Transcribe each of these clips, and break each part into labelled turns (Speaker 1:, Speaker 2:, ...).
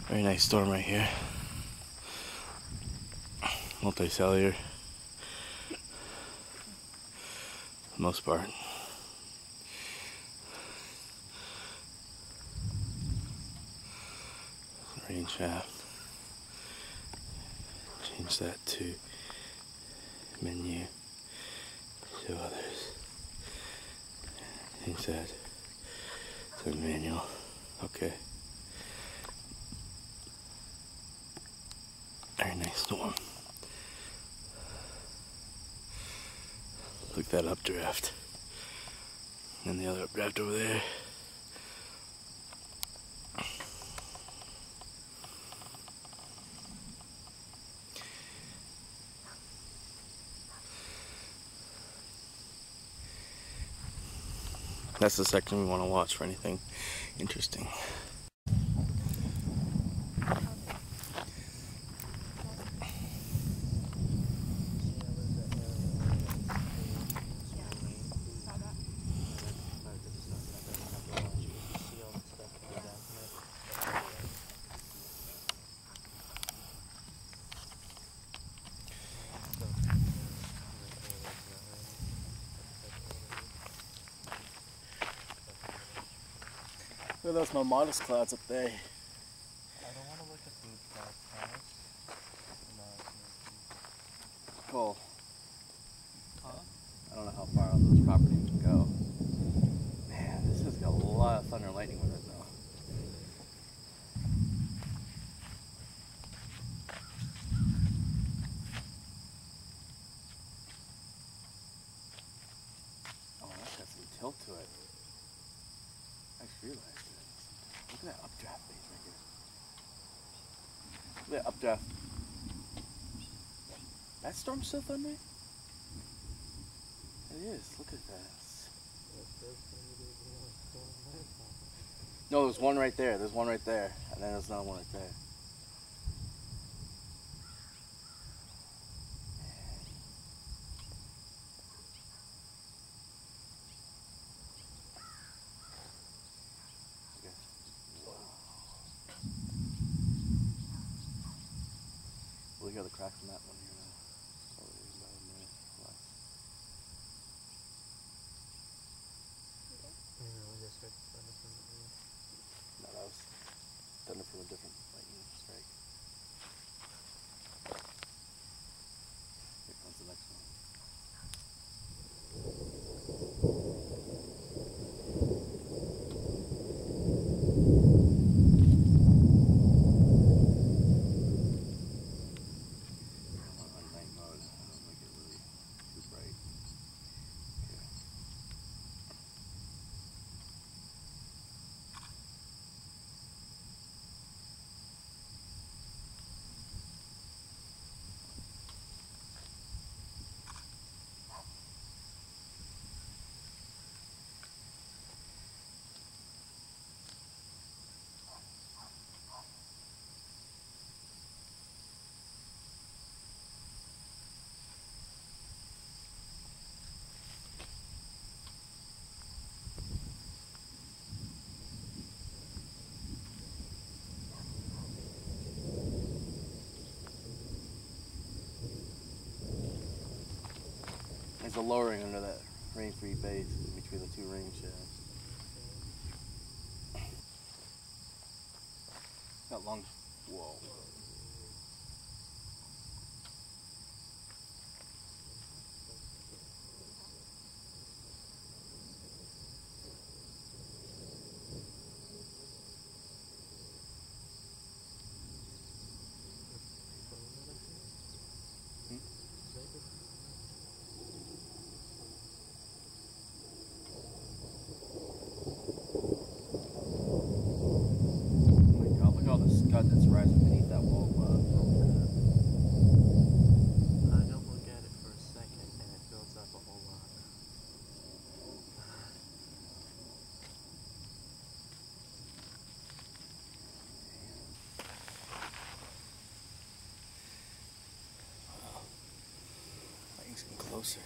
Speaker 1: Very nice storm right here. Multicellular. For the most part. Rain shaft. Change that to menu. Show others. Change that to manual. Okay. Very nice storm. Look at that updraft. And the other updraft over there. That's the section we want to watch for anything interesting.
Speaker 2: Look at those Marmotus clouds up there.
Speaker 3: I don't want to look at food clouds, Thomas.
Speaker 2: Cool.
Speaker 3: Huh?
Speaker 2: I don't know how far on this property can go. Man, this has got a lot of thunder and lightning with it though. Oh, that's got some tilt to it. I just realized it. Look at that updraft base right here. Look at that updraft. That storm's still thundering? It is. Look at that. No, there's one right there. There's one right there. And then there's another one right there. Look at the crack from that one here now. Totally about a minute less. No, that was thunder from a different lightning strike. Here comes the next one. There's a lowering under that rain-free base between the two rain shafts. Got long. Whoa. Scud that's rising beneath that wall cloud.
Speaker 3: Don't look at it for a second and it builds up a whole lot.
Speaker 1: Wow. Lightning's getting closer.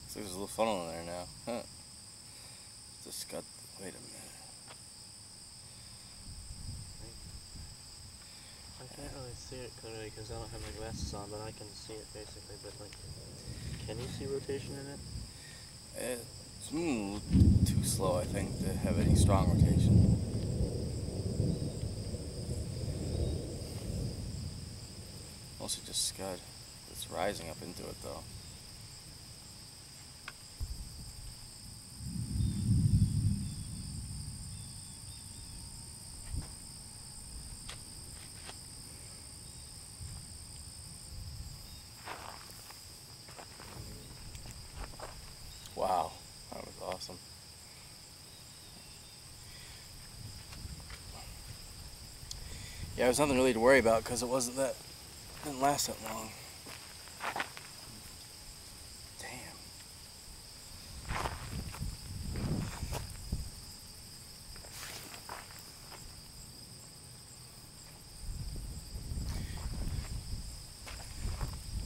Speaker 1: Looks like there's a little funnel in there now. Huh. The scud. Wait a minute.
Speaker 3: I can't really see it clearly because I don't have my glasses on, but I can see it basically. But like, can you see rotation in it?
Speaker 1: It's too slow, I think, to have any strong rotation. Mostly just scud. It's rising up into it though. Wow, that was awesome. Yeah, there's nothing really to worry about because didn't last that long. Damn.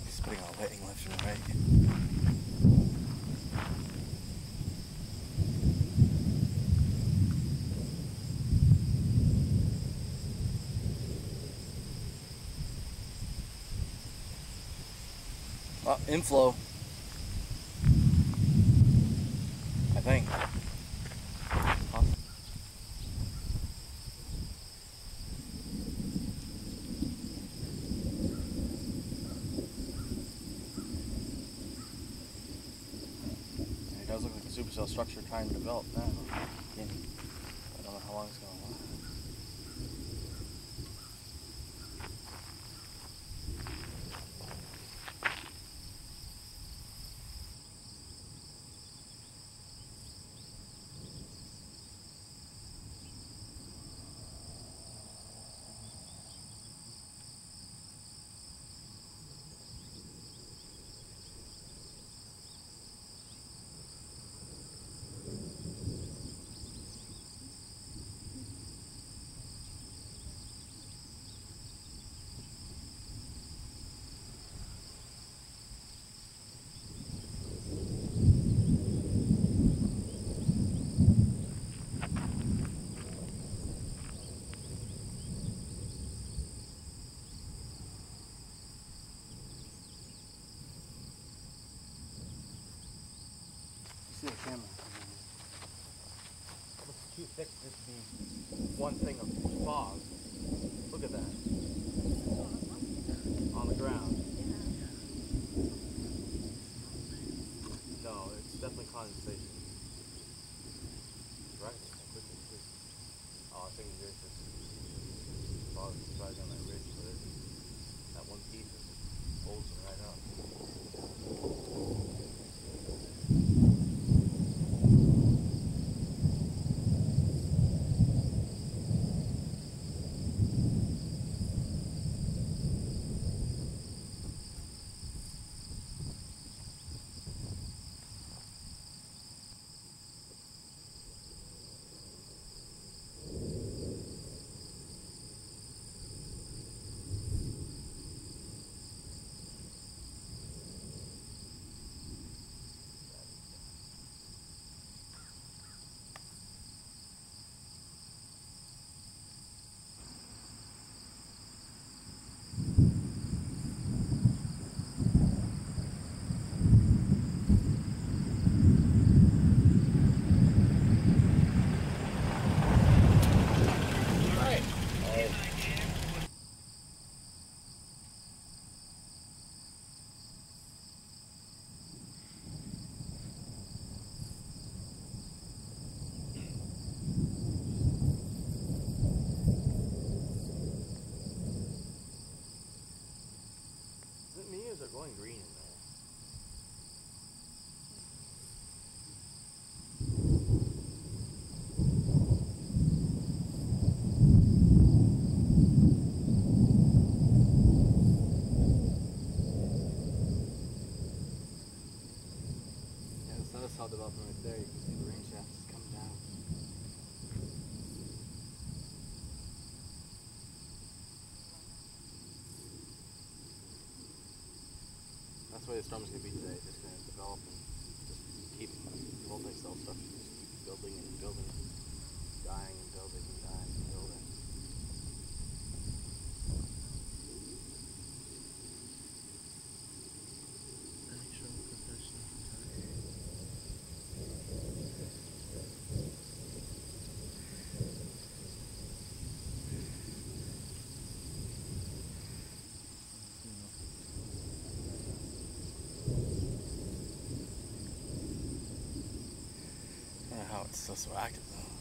Speaker 1: He's putting all lighting left and right. Inflow. I think. Huh? It does look like a supercell structure trying to develop now. Again, I don't know how long it's going to last. See the camera. Looks too thick just to be one thing of fog. Look at that. On the ground. No, it's definitely condensation. Right, quickly too. Oh, I think there's just fog probably on that ridge, but that one piece is bulging right up. They're going green in there. Yeah, the sun is all developing right there. You can see the rain shaft is coming down. That's the way the storm's going to be today. Just going to develop and just keep multi-cell structure, just keep building and
Speaker 2: it's still so active though.